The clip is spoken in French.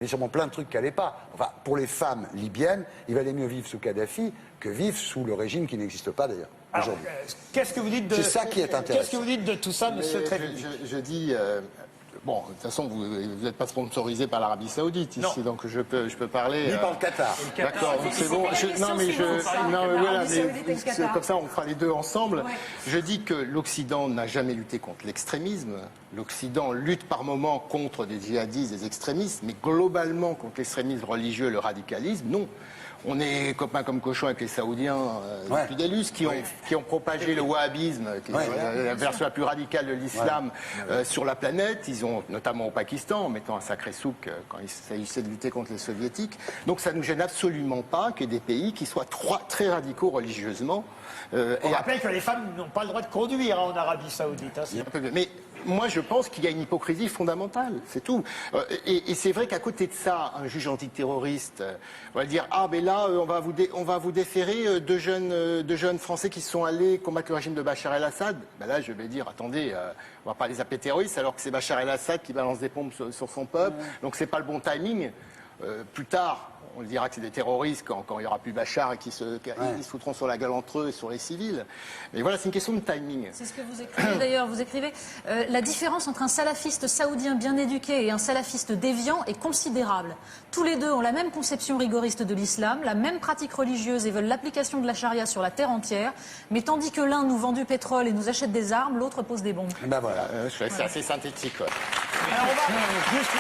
Il y a sûrement plein de trucs qui n'allaient pas. Enfin, pour les femmes libyennes, il valait mieux vivre sous Kadhafi que vivre sous le régime qui n'existe pas d'ailleurs aujourd'hui. Qu'est-ce que vous dites de C'est ça qui est intéressant. Qu'est-ce que vous dites de tout ça, Monsieur Trévidic? Je dis, bon, de toute façon, vous n'êtes pas sponsorisé par l'Arabie Saoudite ici, donc je peux parler. Ni par le Qatar. D'accord, donc c'est bon. Comme ça, on fera les deux ensemble. Ouais. Je dis que l'Occident n'a jamais lutté contre l'extrémisme. L'Occident lutte par moments contre des djihadistes, des extrémistes, mais globalement contre l'extrémisme religieux et le radicalisme, non. On est copains comme cochons avec les Saoudiens depuis des lustres qui ont propagé le wahhabisme, qui est la version la plus radicale de l'islam sur la planète. Ils ont, notamment au Pakistan, en mettant un sacré souk quand il s'agissait de lutter contre les soviétiques. Donc ça ne nous gêne absolument pas que des pays qui soient très radicaux religieusement. On rappelle que les femmes n'ont pas le droit de conduire en Arabie Saoudite. Mais moi, je pense qu'il y a une hypocrisie fondamentale, c'est tout. Et c'est vrai qu'à côté de ça, un juge antiterroriste va dire « Ah, mais là, on va vous déférer deux jeunes Français qui sont allés combattre le régime de Bachar el-Assad. » Ben là, je vais dire « Attendez, on va pas les appeler terroristes alors que c'est Bachar el-Assad qui balance des bombes sur son peuple. Donc c'est pas le bon timing. Plus tard, on dira que c'est des terroristes quand il n'y aura plus Bachar et qu'ils se foutront sur la gueule entre eux et sur les civils. Mais voilà, c'est une question de timing. C'est ce que vous écrivez d'ailleurs. Vous écrivez la différence entre un salafiste saoudien bien éduqué et un salafiste déviant est considérable. Tous les deux ont la même conception rigoriste de l'islam, la même pratique religieuse et veulent l'application de la charia sur la terre entière. Mais tandis que l'un nous vend du pétrole et nous achète des armes, l'autre pose des bombes. Ben voilà, c'est assez synthétique. Ouais. Alors on va juste...